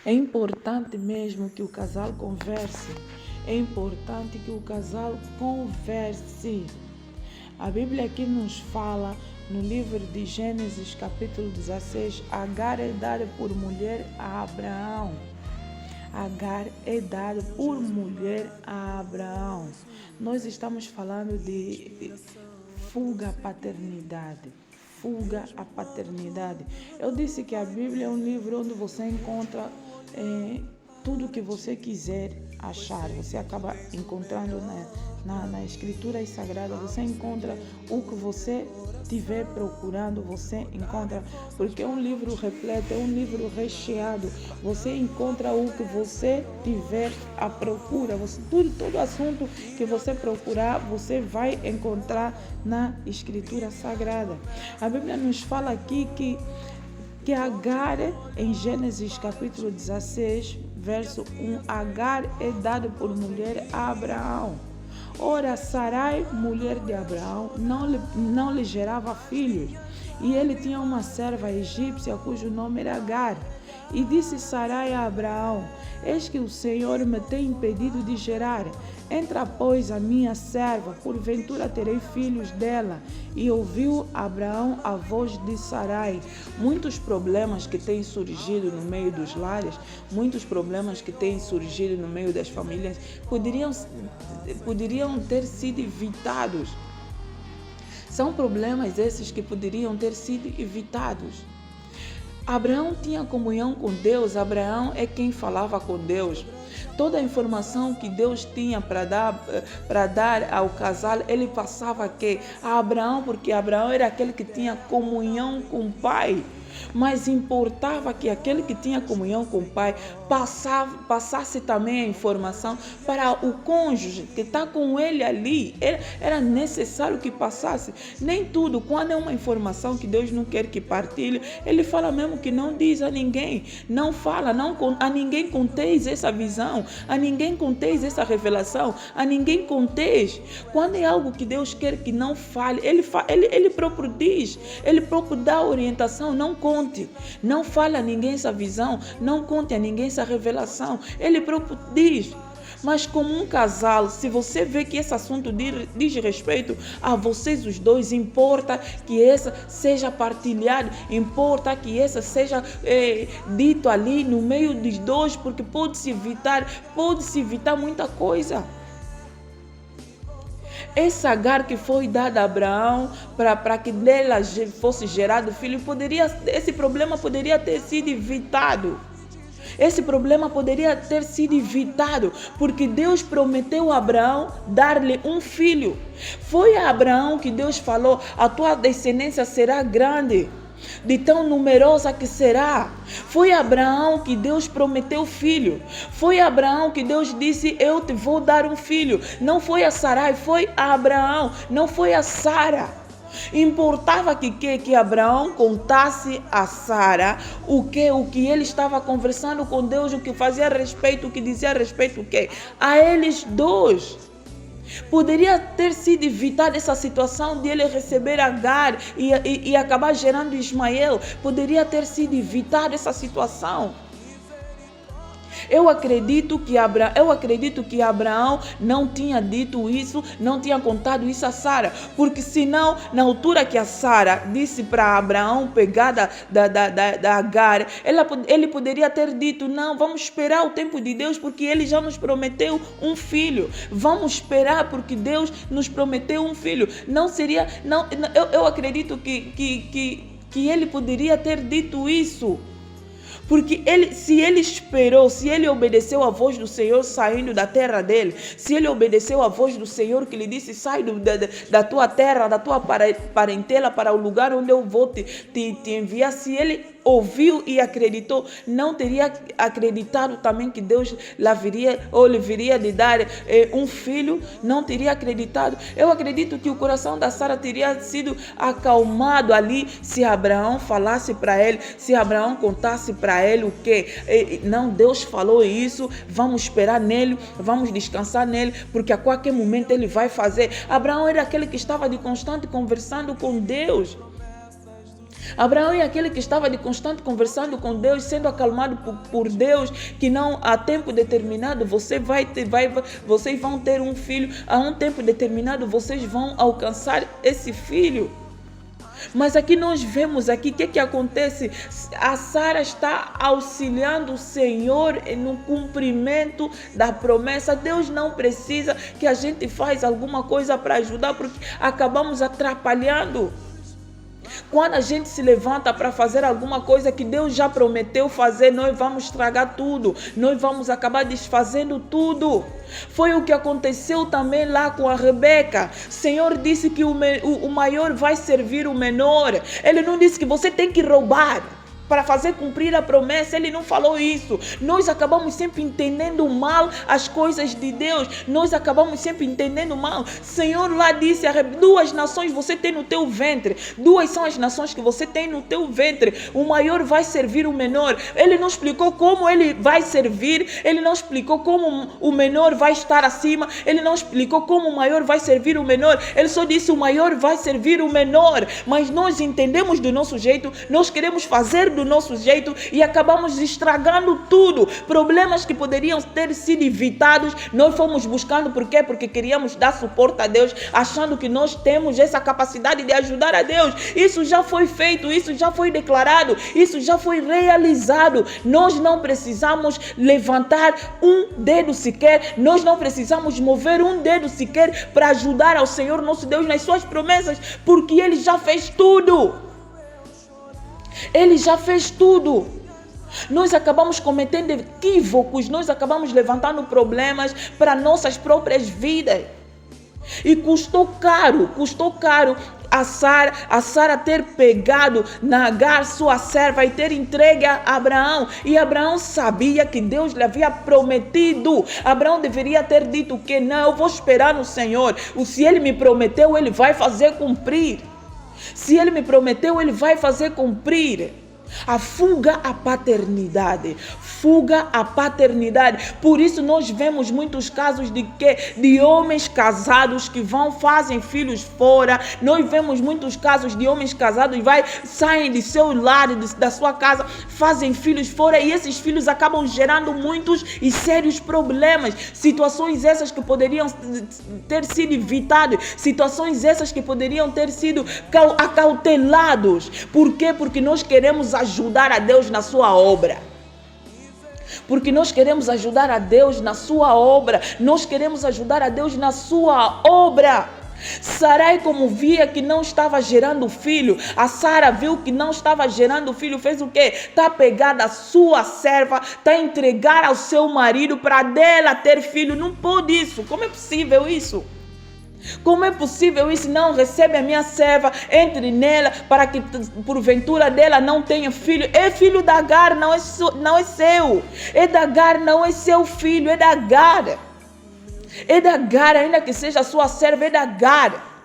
É importante mesmo que o casal converse. É importante que o casal converse. A Bíblia aqui nos fala, no livro de Gênesis, capítulo 16, Agar é dada por mulher a Abraão. Agar é dada por mulher a Abraão. Nós estamos falando de fuga à paternidade. Fuga à paternidade. Eu disse que a Bíblia é um livro onde você encontra tudo que você quiser achar. Você acaba encontrando na Escritura Sagrada, você encontra o que você estiver procurando, você encontra, porque é um livro repleto, é um livro recheado. Você encontra o que você tiver à procura. Todo assunto que você procurar, você vai encontrar na Escritura Sagrada. A Bíblia nos fala aqui que Agar, em Gênesis capítulo 16, verso 1, Agar é dado por mulher a Abraão. Ora, Sarai, mulher de Abraão, não lhe gerava filhos, e ele tinha uma serva egípcia cujo nome era Agar. E disse Sarai a Abraão: eis que o Senhor me tem impedido de gerar. Entra, pois, a minha serva, porventura terei filhos dela. E ouviu Abraão a voz de Sarai. Muitos problemas que têm surgido no meio dos lares, muitos problemas que têm surgido no meio das famílias, poderiam ter sido evitados. São problemas esses que poderiam ter sido evitados. Abraão tinha comunhão com Deus. Abraão é quem falava com Deus. Toda a informação que Deus tinha para dar ao casal, ele passava a Abraão, porque Abraão era aquele que tinha comunhão com o Pai. Mas importava que aquele que tinha comunhão com o Pai passasse também a informação para o cônjuge que está com ele ali. Era necessário que passasse. Nem tudo, quando é uma informação que Deus não quer que partilhe, ele fala mesmo que não diz a ninguém. Não fala, a ninguém conteis essa visão, a ninguém conteis essa revelação, a ninguém conteis. Quando é algo que Deus quer que não fale, ele próprio diz, ele próprio dá orientação. Não conte, não fale a ninguém essa visão, não conte a ninguém essa revelação. Ele próprio diz. Mas como um casal, se você vê que esse assunto diz respeito a vocês os dois, importa que essa seja partilhado, importa que essa seja dito ali no meio dos dois, porque pode-se evitar muita coisa. Essa Agar que foi dada a Abraão para que dela fosse gerado filho, esse problema poderia ter sido evitado. Esse problema poderia ter sido evitado, porque Deus prometeu a Abraão dar-lhe um filho. Foi a Abraão que Deus falou: a tua descendência será grande, de tão numerosa que será. Foi a Abraão que Deus prometeu filho. Foi a Abraão que Deus disse: eu te vou dar um filho. Não foi a Sarai, foi a Abraão, não foi a Sara. Importava que Abraão contasse a Sara o que ele estava conversando com Deus, o que fazia a respeito, o que dizia a respeito a eles dois. Poderia ter sido evitada essa situação de ele receber Agar e acabar gerando Ismael. Poderia ter sido evitada essa situação. Eu acredito que Abraão não tinha dito isso, não tinha contado isso a Sara, porque senão, na altura que a Sara disse para Abraão pegar da Agar, ele poderia ter dito: não, vamos esperar o tempo de Deus, porque ele já nos prometeu um filho. Vamos esperar, porque Deus nos prometeu um filho. Eu acredito que ele poderia ter dito isso. Porque se ele esperou, se ele obedeceu a voz do Senhor saindo da terra dele, se ele obedeceu a voz do Senhor que lhe disse: sai da tua terra, da tua parentela para o lugar onde eu vou te enviar, se ele ouviu e acreditou, não teria acreditado também que Deus lhe viria de dar um filho? Não teria acreditado? Eu acredito que o coração da Sara teria sido acalmado ali se Abraão falasse para ele, se Abraão contasse para ele o que? Não, Deus falou isso, vamos esperar nele, vamos descansar nele, porque a qualquer momento ele vai fazer. Abraão era aquele que estava de constante conversando com Deus. Abraão é aquele que estava de constante conversando com Deus, sendo acalmado por Deus, que não a tempo determinado vocês vão ter um filho, a um tempo determinado vocês vão alcançar esse filho. Mas aqui nós vemos aqui o que acontece. A Sara está auxiliando o Senhor no cumprimento da promessa. Deus não precisa que a gente faça alguma coisa para ajudar, porque acabamos atrapalhando. Quando a gente se levanta para fazer alguma coisa que Deus já prometeu fazer, nós vamos estragar tudo, nós vamos acabar desfazendo tudo. Foi o que aconteceu também lá com a Rebeca. O Senhor disse que o maior vai servir o menor. Ele não disse que você tem que roubar para fazer cumprir a promessa. Ele não falou isso. Nós acabamos sempre entendendo mal as coisas de Deus. Nós acabamos sempre entendendo mal. O Senhor lá disse: 2 nações você tem no teu ventre. 2 são as nações que você tem no teu ventre. O maior vai servir o menor. Ele não explicou como ele vai servir. Ele não explicou como o menor vai estar acima. Ele não explicou como o maior vai servir o menor. Ele só disse: o maior vai servir o menor. Mas nós entendemos do nosso jeito. Nós queremos fazer do nosso jeito e acabamos estragando tudo. Problemas que poderiam ter sido evitados, nós fomos buscando. Por quê? Porque queríamos dar suporte a Deus, achando que nós temos essa capacidade de ajudar a Deus. Isso já foi feito, isso já foi declarado, isso já foi realizado. Nós não precisamos levantar um dedo sequer, nós não precisamos mover um dedo sequer para ajudar ao Senhor nosso Deus nas suas promessas, porque Ele já fez tudo. Ele já fez tudo. Nós acabamos cometendo equívocos, nós acabamos levantando problemas para nossas próprias vidas. E custou caro a Sara ter pegado na Agar, sua serva, e ter entregue a Abraão. E Abraão sabia que Deus lhe havia prometido. Abraão deveria ter dito que não, eu vou esperar no Senhor. Se Ele me prometeu, Ele vai fazer cumprir. Se Ele me prometeu, Ele vai fazer cumprir. A fuga à paternidade. Fuga à paternidade. Por isso nós vemos muitos casos de homens casados que fazem filhos fora. Nós vemos muitos casos de homens casados e saem de seu lar, da sua casa, fazem filhos fora, e esses filhos acabam gerando muitos e sérios problemas. Situações essas que poderiam ter sido evitadas. Situações essas que poderiam ter sido acautelados. Por quê? Porque nós queremos ajudar a Deus na sua obra. Porque nós queremos ajudar a Deus na sua obra. Nós queremos ajudar a Deus na sua obra. Sarai, como via que não estava gerando filho, a Sara viu que não estava gerando filho, fez o quê? Está pegada a sua serva, está a entregar ao seu marido para dela ter filho. Não pode isso. Como é possível isso? Como é possível isso? Não, recebe a minha serva, entre nela, para que porventura dela não tenha filho. É filho da Agar, não é seu. É da Agar, não é seu filho, é da Agar. É da Agar, ainda que seja sua serva, é da Agar.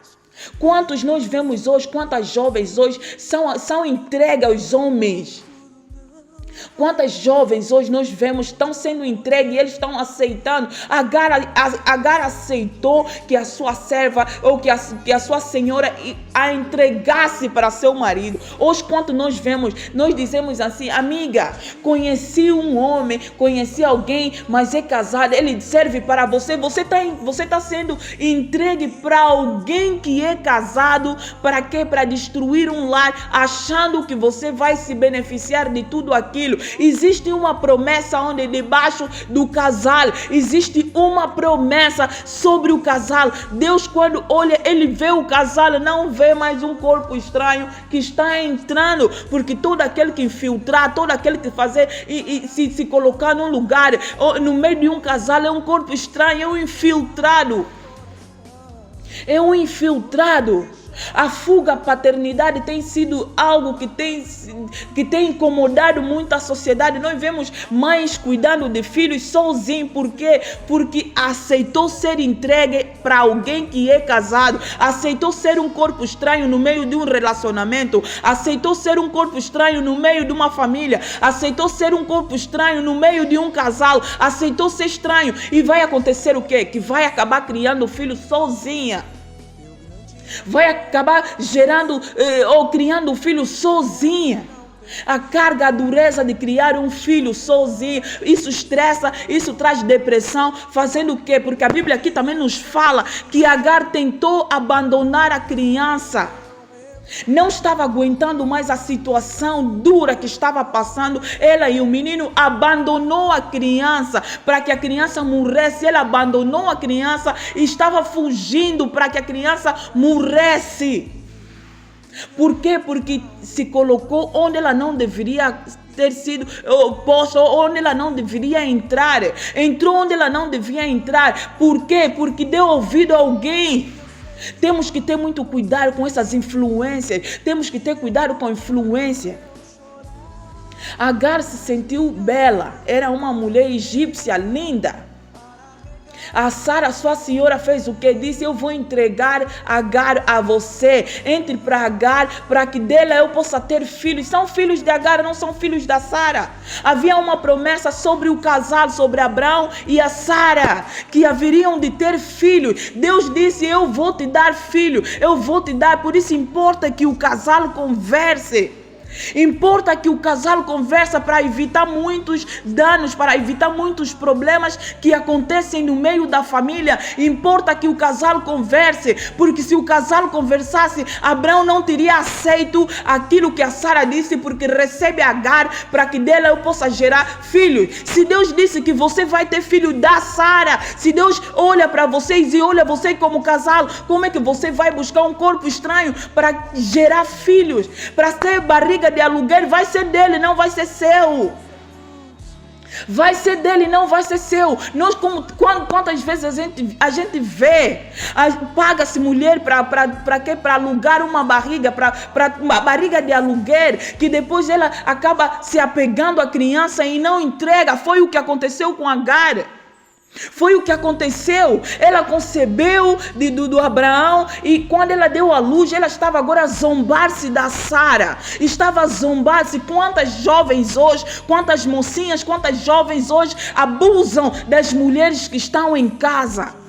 Quantos nós vemos hoje, quantas jovens hoje são entregues aos homens? Quantas jovens hoje nós vemos estão sendo entregues e eles estão aceitando. Agar aceitou que a sua serva ou que a sua senhora a entregasse para seu marido. Hoje, quanto nós vemos, nós dizemos assim: amiga, conheci um homem, conheci alguém, mas é casado, ele serve para você. Você tá sendo entregue para alguém que é casado. Para quê? Para destruir um lar, achando que você vai se beneficiar de tudo aquilo. Existe uma promessa onde debaixo do casal, existe uma promessa sobre o casal. Deus, quando olha, Ele vê o casal, não vê mais um corpo estranho que está entrando, porque todo aquele que infiltrar, todo aquele que fazer e se colocar num lugar, no meio de um casal, é um corpo estranho, é um infiltrado. É um infiltrado. A fuga à paternidade tem sido algo que tem incomodado muito a sociedade. Nós vemos mães cuidando de filhos sozinhos. Por quê? Porque aceitou ser entregue para alguém que é casado. Aceitou ser um corpo estranho no meio de um relacionamento. Aceitou ser um corpo estranho no meio de uma família. Aceitou ser um corpo estranho no meio de um casal. Aceitou ser estranho. E vai acontecer o quê? Que vai acabar criando o filho sozinha. vai acabar gerando ou criando um filho sozinha. A carga, a dureza de criar um filho sozinho, isso estressa, isso traz depressão, fazendo o quê? Porque a Bíblia aqui também nos fala que Agar tentou abandonar a criança. Não estava aguentando mais a situação dura que estava passando. Ela e o menino abandonou a criança para que a criança morresse. Ela abandonou a criança e estava fugindo para que a criança morresse. Por quê? Porque se colocou onde ela não deveria ter sido posta, onde ela não deveria entrar. Entrou onde ela não devia entrar. Por quê? Porque deu ouvido a alguém. Temos que ter muito cuidado com essas influências. Temos que ter cuidado com a influência. Agar se sentiu bela. Era uma mulher egípcia linda. A Sara, sua senhora, fez o que? Disse: eu vou entregar Agar a você. Entre para Agar, para que dela eu possa ter filhos. São filhos de Agar, não são filhos da Sara. Havia uma promessa sobre o casal, sobre Abraão e a Sara, que haveriam de ter filhos. Deus disse: eu vou te dar filho, eu vou te dar. Por isso importa que o casal converse. Importa que o casal conversa para evitar muitos danos, para evitar muitos problemas que acontecem no meio da família. Importa que o casal converse, porque se o casal conversasse, Abraão não teria aceito aquilo que a Sara disse, porque recebe Agar para que dela eu possa gerar filhos. Se Deus disse que você vai ter filho da Sara, se Deus olha para vocês e olha você como casal, como é que você vai buscar um corpo estranho para gerar filhos, para ter barriga de aluguel? Vai ser dele, não vai ser seu. Vai ser dele, não vai ser seu. Nós, quantas vezes a gente vê, paga-se mulher para quê? Para alugar uma barriga, para uma barriga de aluguel, que depois ela acaba se apegando à criança e não entrega. Foi o que aconteceu com Agar. Foi o que aconteceu. Ela concebeu do Abraão, e quando ela deu à luz, ela estava agora a zombar-se da Sara. Estava a zombar-se. Quantas jovens hoje, quantas mocinhas, quantas jovens hoje abusam das mulheres que estão em casa.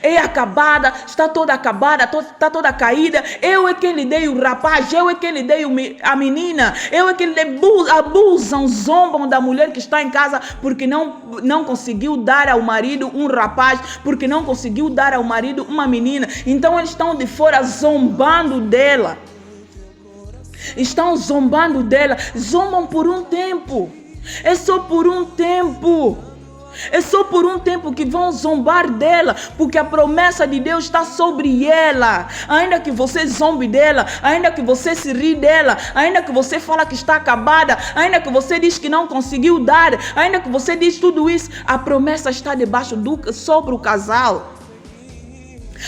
É acabada, está toda acabada, está toda caída. Eu é quem lhe dei o rapaz, eu é quem lhe dei a menina, eu é quem lhe dei. Abusam, zombam da mulher que está em casa porque não conseguiu dar ao marido um rapaz, porque não conseguiu dar ao marido uma menina. Então eles estão de fora zombando dela. Estão zombando dela. Zombam por um tempo. É só por um tempo. É só por um tempo que vão zombar dela, porque a promessa de Deus está sobre ela. Ainda que você zombe dela, ainda que você se ri dela, ainda que você fala que está acabada, ainda que você diz que não conseguiu dar, ainda que você diz tudo isso, a promessa está debaixo sobre o casal.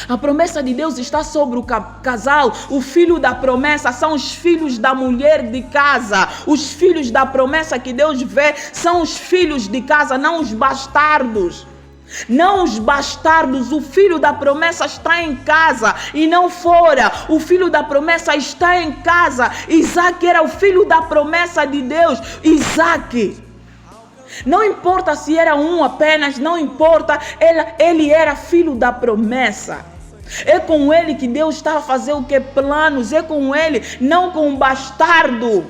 A promessa de Deus está sobre o casal. O filho da promessa são os filhos da mulher de casa. Os filhos da promessa que Deus vê são os filhos de casa, não os bastardos. Não os bastardos. O filho da promessa está em casa e não fora. O filho da promessa está em casa. Isaac era o filho da promessa de Deus. Isaac. Não importa se era um apenas, não importa, ele era filho da promessa. É com ele que Deus está a fazer o que? Planos, é com ele, não com um bastardo.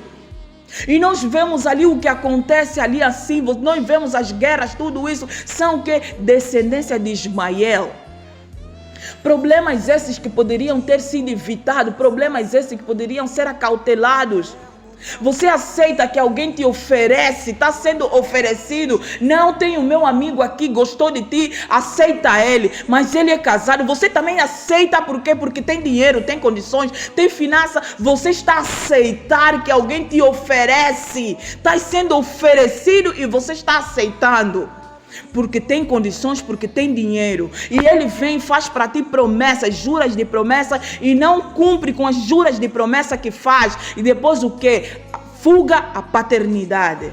E nós vemos ali o que acontece ali assim, nós vemos as guerras, tudo isso, são o que? Descendência de Ismael. Problemas esses que poderiam ter sido evitados, problemas esses que poderiam ser acautelados. Você aceita que alguém te oferece, está sendo oferecido. Não, tem o meu amigo aqui, gostou de ti, aceita ele, mas ele é casado. Você também aceita, por quê? Porque tem dinheiro, tem condições, tem finança. Você está a aceitar que alguém te oferece, está sendo oferecido e você está aceitando. Porque tem condições, porque tem dinheiro. E ele vem e faz para ti promessas, juras de promessa, e não cumpre com as juras de promessa que faz. E depois o que? Fuga a paternidade.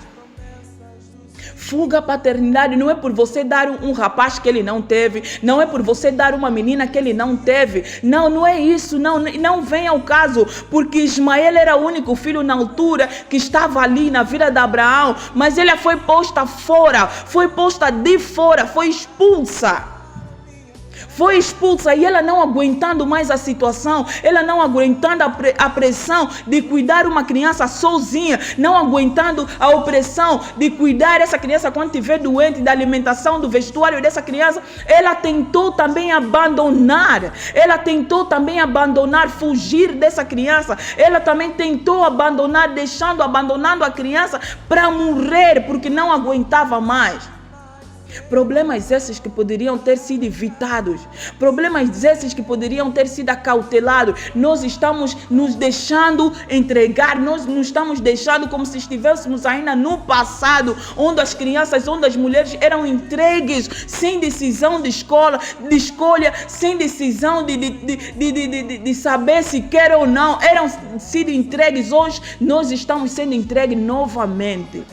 Fuga a paternidade. Não é por você dar um rapaz que ele não teve, não é por você dar uma menina que ele não teve. Não, não é isso, não vem ao caso, porque Ismael era o único filho na altura que estava ali na vida de Abraão, mas ele foi posta fora, foi posta de fora, foi expulsa. Foi expulsa e ela não aguentando mais a situação, ela não aguentando a pressão de cuidar uma criança sozinha, não aguentando a opressão de cuidar essa criança quando estiver doente, da alimentação, do vestuário dessa criança, ela tentou também abandonar, fugir dessa criança, ela também tentou abandonar, abandonando a criança para morrer, porque não aguentava mais. Problemas esses que poderiam ter sido evitados, problemas esses que poderiam ter sido acautelados. Nós estamos nos deixando entregar, nós nos estamos deixando como se estivéssemos ainda no passado, onde as crianças, onde as mulheres eram entregues sem decisão de escolha, sem decisão de saber se quer ou não, eram sido entregues. Hoje nós estamos sendo entregues novamente.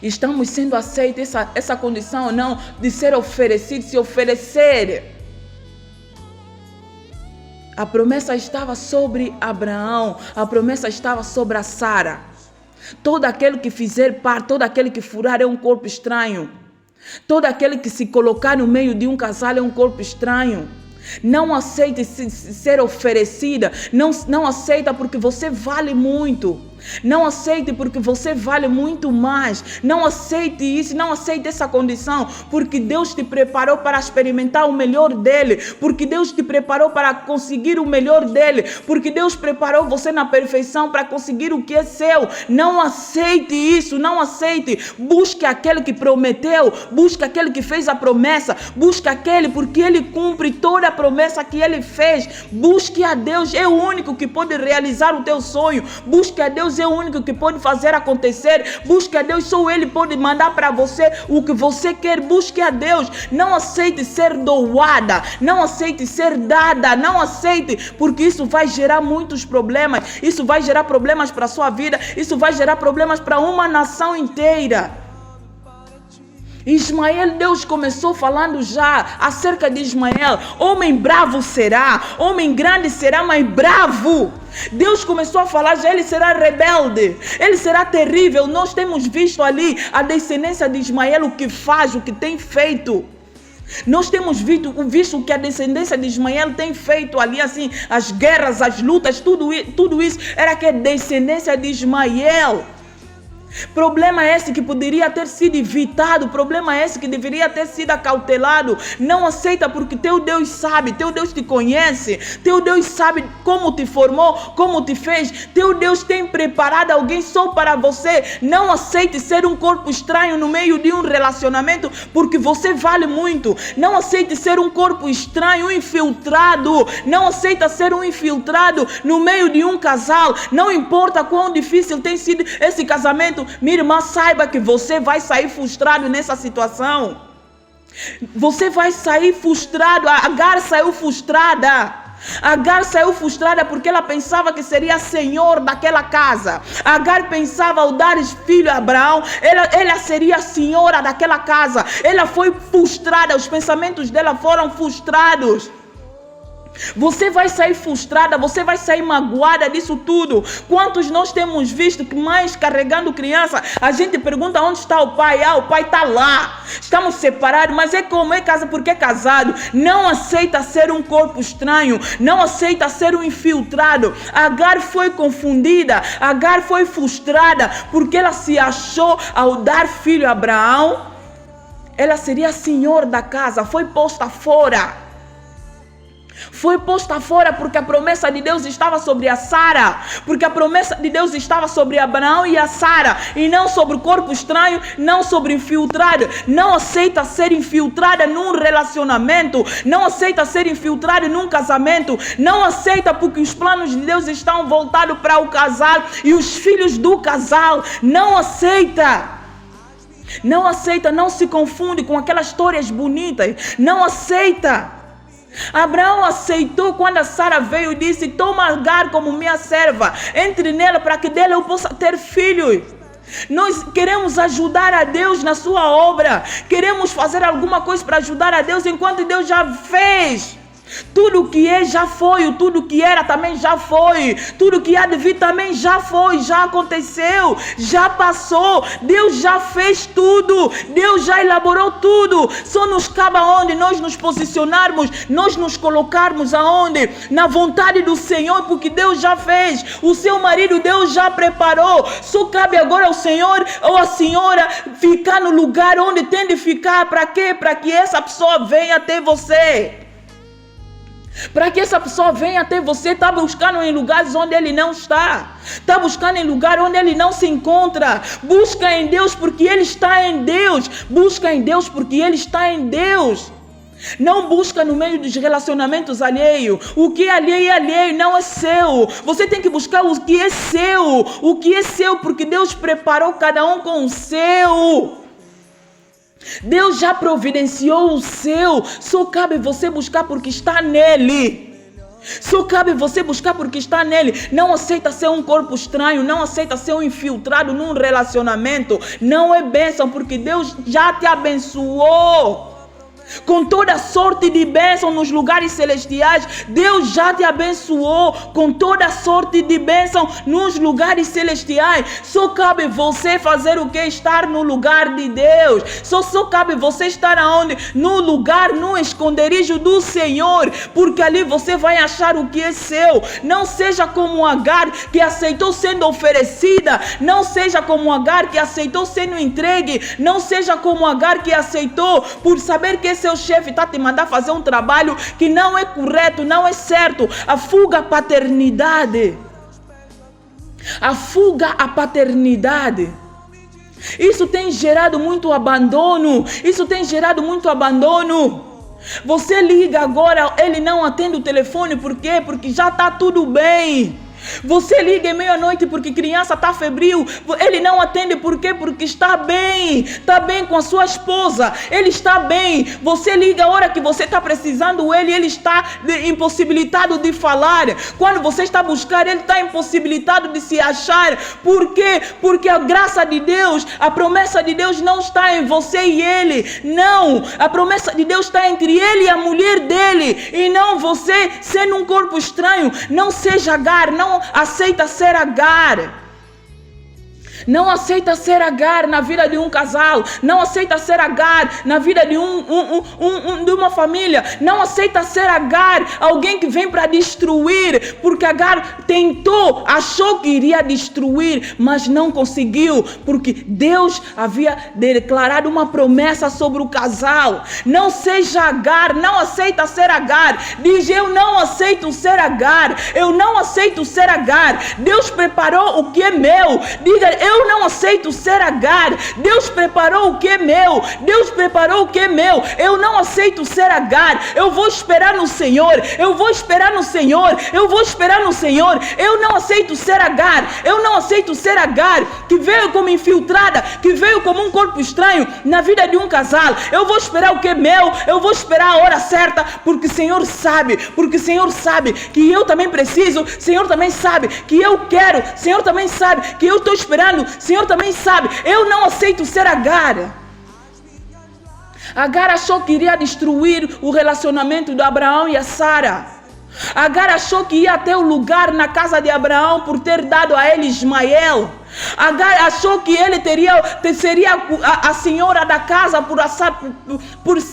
Estamos sendo aceitos essa condição ou não de ser oferecido, se oferecer. A promessa estava sobre Abraão, a promessa estava sobre a Sara. Todo aquele que fizer parte, todo aquele que furar é um corpo estranho. Todo aquele que se colocar no meio de um casal é um corpo estranho. Não aceite ser oferecida, não aceita porque você vale muito. Não aceite porque você vale muito mais. Não aceite isso, não aceite essa condição, porque Deus te preparou para experimentar o melhor dele, porque Deus te preparou para conseguir o melhor dele, porque Deus preparou você na perfeição para conseguir o que é seu. Não aceite isso, não aceite. Busque aquele que prometeu, busque aquele que fez a promessa, busque aquele porque ele cumpre toda a promessa que ele fez. Busque a Deus, é o único que pode realizar o teu sonho. Busque a Deus, é o único que pode fazer acontecer. Busque a Deus, só Ele pode mandar para você o que você quer. Busque a Deus. Não aceite ser doada, não aceite ser dada, não aceite, porque isso vai gerar muitos problemas. Isso vai gerar problemas para a sua vida, isso vai gerar problemas para uma nação inteira. Ismael, Deus começou falando já acerca de Ismael. Homem bravo será, homem grande será, mas bravo. Deus começou a falar já, ele será rebelde, ele será terrível. Nós temos visto ali a descendência de Ismael, o que faz, o que tem feito. Nós temos visto o que a descendência de Ismael tem feito ali, assim, as guerras, as lutas, tudo isso era que a descendência de Ismael. Problema esse que poderia ter sido evitado, problema esse que deveria ter sido acautelado. Não aceita porque teu Deus sabe, teu Deus te conhece, teu Deus sabe como te formou, como te fez. Teu Deus tem preparado alguém só para você. Não aceite ser um corpo estranho no meio de um relacionamento, porque você vale muito. Não aceite ser um corpo estranho, um infiltrado. Não aceita ser um infiltrado no meio de um casal. Não importa quão difícil tem sido esse casamento, minha irmã, saiba que você vai sair frustrado nessa situação. Você vai sair frustrado. A Agar saiu frustrada. Agar saiu frustrada porque ela pensava que seria senhor daquela casa. Agar pensava, ao dar filho a Abraão, ela seria senhora daquela casa. Ela foi frustrada, os pensamentos dela foram frustrados. Você vai sair frustrada, você vai sair magoada disso tudo. Quantos nós temos visto que mães carregando criança, a gente pergunta onde está o pai? O pai está lá. Estamos separados, mas é como é casa porque é casado. Não aceita ser um corpo estranho, não aceita ser um infiltrado. Agar foi confundida, Agar foi frustrada porque ela se achou, ao dar filho a Abraão, ela seria senhor da casa, foi posta fora. Foi posta fora porque a promessa de Deus estava sobre a Sara, porque a promessa de Deus estava sobre Abraão e a Sara, e não sobre o corpo estranho, não sobre infiltrado. Não aceita ser infiltrada num relacionamento, não aceita ser infiltrado num casamento, não aceita porque os planos de Deus estão voltados para o casal e os filhos do casal. Não aceita. Não aceita, não se confunde com aquelas histórias bonitas. Não aceita. Abraão aceitou quando a Sara veio e disse: toma Agar como minha serva, entre nela para que dela eu possa ter filhos. Nós queremos ajudar a Deus na sua obra, queremos fazer alguma coisa para ajudar a Deus enquanto Deus já fez. Tudo que é já foi, tudo que era também já foi, tudo que há de vir também já foi, já aconteceu, já passou. Deus já fez tudo, Deus já elaborou tudo. Só nos cabe aonde nós nos posicionarmos, nós nos colocarmos aonde? Na vontade do Senhor, porque Deus já fez. O seu marido Deus já preparou. Só cabe agora ao Senhor ou à senhora ficar no lugar onde tem de ficar. Para quê? Para que essa pessoa venha até você. Para que essa pessoa venha até você, está buscando em lugares onde ele não está. Está buscando em lugar onde ele não se encontra. Busca em Deus porque ele está em Deus. Busca em Deus porque ele está em Deus. Não busca no meio dos relacionamentos alheios. O que é alheio não é seu. Você tem que buscar o que é seu. O que é seu porque Deus preparou cada um com o seu. Deus já providenciou o seu. Só cabe você buscar porque está nele. Só cabe você buscar porque está nele. Não aceita ser um corpo estranho. Não aceita ser um infiltrado num relacionamento. Não é bênção porque Deus já te abençoou com toda sorte de bênção nos lugares celestiais. Deus já te abençoou com toda sorte de bênção nos lugares celestiais. Só cabe você fazer o que? Estar no lugar de Deus. Só cabe você estar aonde? No lugar, no esconderijo do Senhor, porque ali você vai achar o que é seu. Não seja como Agar, que aceitou sendo oferecida. Não seja como Agar, que aceitou sendo entregue. Não seja como Agar, que aceitou por saber que seu chefe está te mandando fazer um trabalho que não é correto, não é certo. A fuga à paternidade. A fuga à paternidade. Isso tem gerado muito abandono. Isso tem gerado muito abandono. Você liga agora, ele não atende o telefone, por quê? Porque já está tudo bem. Você liga em meia-noite porque criança está febril. Ele não atende por quê? Porque está bem. Está bem com a sua esposa. Ele está bem. Você liga a hora que você está precisando ele está impossibilitado de falar. Quando você está buscando, ele está impossibilitado de se achar. Por quê? Porque a graça de Deus, a promessa de Deus não está em você e ele. Não. A promessa de Deus está entre ele e a mulher dele. E não você sendo um corpo estranho. Não seja Agar. Não aceita ser Agar. Não aceita ser Agar na vida de um casal. Não aceita ser Agar na vida de de uma família. Não aceita ser Agar, alguém que vem para destruir. Porque Agar tentou, achou que iria destruir, mas não conseguiu. Porque Deus havia declarado uma promessa sobre o casal. Não seja Agar, não aceita ser Agar. Diz: eu não aceito ser Agar. Eu não aceito ser Agar. Deus preparou o que é meu. Diga: eu não aceito ser Agar. Deus preparou o que é meu. Deus preparou o que é meu. Eu não aceito ser Agar. Eu vou esperar no Senhor. Eu vou esperar no Senhor. Eu vou esperar no Senhor. Eu não aceito ser Agar. Eu não aceito ser Agar, que veio como infiltrada, que veio como um corpo estranho na vida de um casal. Eu vou esperar o que é meu. Eu vou esperar a hora certa, porque o Senhor sabe. Porque o Senhor sabe que eu também preciso. O Senhor também sabe que eu quero. O Senhor também sabe que eu estou esperando. O Senhor também sabe. Eu não aceito ser Agar. Agar achou que iria destruir o relacionamento de Abraão e a Sara. Agar achou que ia ter o lugar na casa de Abraão por ter dado a ele Ismael. Agar achou que ele seria a senhora da casa por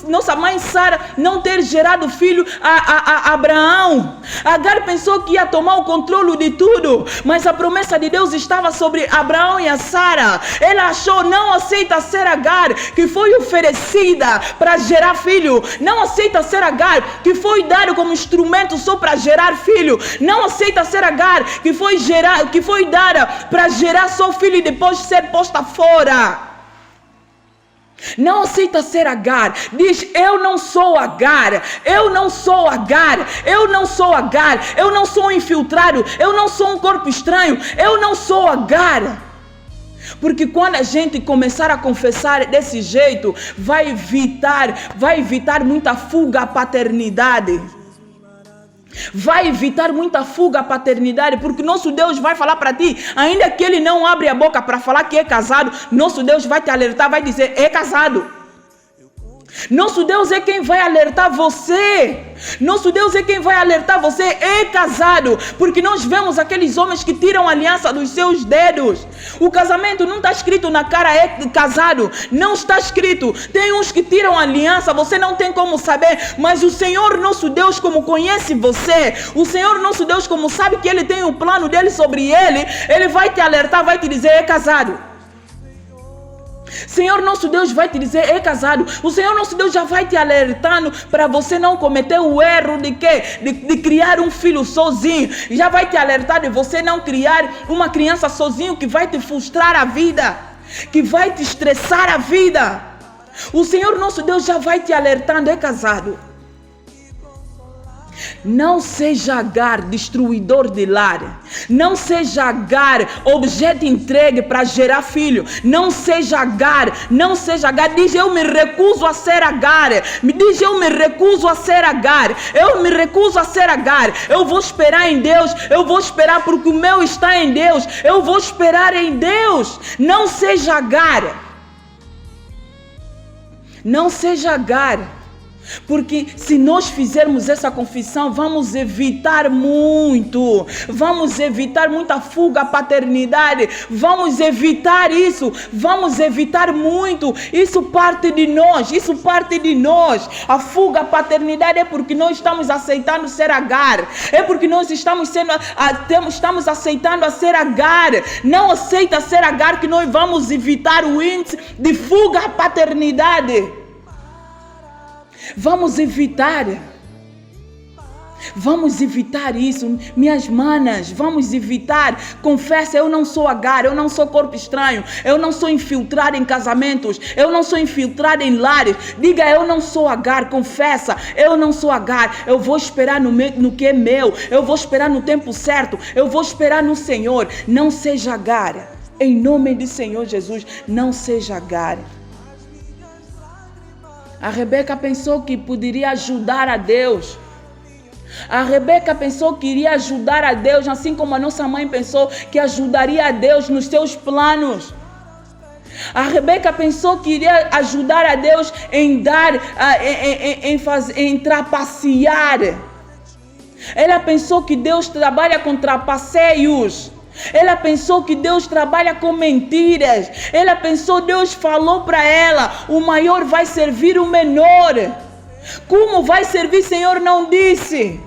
nossa mãe Sara não ter gerado filho a Abraão. Agar pensou que ia tomar o controle de tudo, mas a promessa de Deus estava sobre Abraão e a Sara. Ela achou: não aceita ser Agar, que foi oferecida para gerar filho. Não aceita ser Agar, que foi dado como instrumento só para gerar filho. Não aceita ser Agar, que foi dada para gerar só filho e depois ser posta fora. Não aceita ser Agar. Diz: eu não sou Agar. Eu não sou Agar. Eu não sou Agar. Eu não sou um infiltrado. Eu não sou um corpo estranho. Eu não sou Agar. Porque quando a gente começar a confessar desse jeito, vai evitar muita fuga à paternidade. Vai evitar muita fuga à paternidade, porque nosso Deus vai falar para ti, ainda que ele não abre a boca para falar que é casado, nosso Deus vai te alertar, vai dizer: é casado. Nosso Deus é quem vai alertar você. Nosso Deus é quem vai alertar você. É casado. Porque nós vemos aqueles homens que tiram a aliança dos seus dedos. O casamento não está escrito na cara, é casado. Não está escrito. Tem uns que tiram a aliança, você não tem como saber. Mas o Senhor nosso Deus, como conhece você, o Senhor nosso Deus, como sabe que Ele tem o plano dele sobre ele, Ele vai te alertar, vai te dizer, é casado. Senhor nosso Deus vai te dizer, é casado. O Senhor nosso Deus já vai te alertando para você não cometer o erro de quê? De criar um filho sozinho. Já vai te alertar de você não criar uma criança sozinho que vai te frustrar a vida, que vai te estressar a vida. O Senhor nosso Deus já vai te alertando, é casado. Não seja Agar destruidor de lar. Não seja Agar objeto entregue para gerar filho. Não seja Agar. Não seja Agar. Diz, eu me recuso a ser Agar. Me diz, eu me recuso a ser Agar. Eu me recuso a ser Agar. Eu vou esperar em Deus. Eu vou esperar porque o meu está em Deus. Eu vou esperar em Deus. Não seja Agar. Não seja Agar. Porque se nós fizermos essa confissão, vamos evitar muito. Vamos evitar muita fuga à paternidade. Vamos evitar isso. Vamos evitar muito. Isso parte de nós. Isso parte de nós. A fuga à paternidade é porque nós estamos aceitando ser Agar. É porque nós estamos aceitando a ser Agar. Não aceita ser Agar que nós vamos evitar o índice de fuga à paternidade. Vamos evitar isso, minhas manas, vamos evitar. Confessa, eu não sou Agar, eu não sou corpo estranho, eu não sou infiltrada em casamentos, eu não sou infiltrada em lares. Diga, eu não sou Agar, confessa, eu não sou Agar, eu vou esperar no que é meu, eu vou esperar no tempo certo, eu vou esperar no Senhor. Não seja Agar, em nome do Senhor Jesus, não seja Agar. A Rebeca pensou que poderia ajudar a Deus. A Rebeca pensou que iria ajudar a Deus, assim como a nossa mãe pensou que ajudaria a Deus nos seus planos. A Rebeca pensou que iria ajudar a Deus em trapacear. Ela pensou que Deus trabalha com trapaceios. Ela pensou que Deus trabalha com mentiras. Ela pensou, Deus falou para ela, o maior vai servir o menor. Como vai servir, Senhor não disse.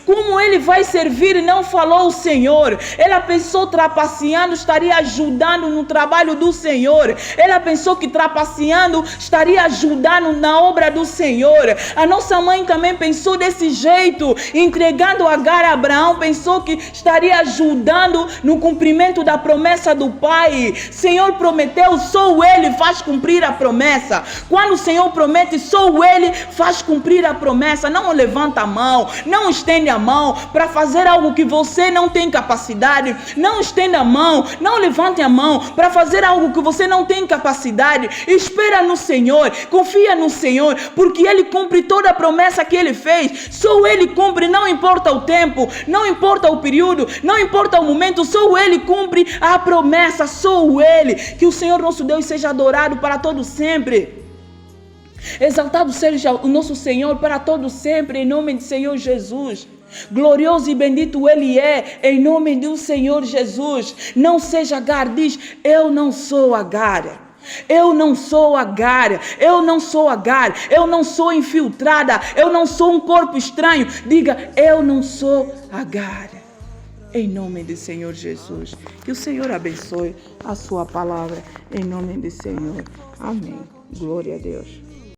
Como ele vai servir, não falou o Senhor. Ela pensou trapaceando estaria ajudando no trabalho do Senhor. Ela pensou que trapaceando estaria ajudando na obra do Senhor. A nossa mãe também pensou desse jeito, entregando Agar a Abraão, pensou que estaria ajudando no cumprimento da promessa do Pai. Senhor prometeu, só Ele faz cumprir a promessa. Quando o Senhor promete, só Ele faz cumprir a promessa. Não levanta a mão, não estende a mão para fazer algo que você não tem capacidade. Não estenda a mão, não levante a mão para fazer algo que você não tem capacidade. Espera no Senhor, confia no Senhor, porque Ele cumpre toda a promessa que Ele fez. Só Ele cumpre, não importa o tempo, não importa o período, não importa o momento, só Ele cumpre a promessa, só Ele. Que o Senhor nosso Deus seja adorado para todo sempre. Exaltado seja o nosso Senhor para todo sempre, em nome do Senhor Jesus. Glorioso e bendito Ele é, em nome do Senhor Jesus. Não seja Agar, diz, eu não sou Agar. Eu não sou Agar, eu não sou Agar, eu não sou infiltrada, eu não sou um corpo estranho. Diga, eu não sou Agar. Em nome do Senhor Jesus. Que o Senhor abençoe a sua palavra, em nome do Senhor. Amém. Glória a Deus.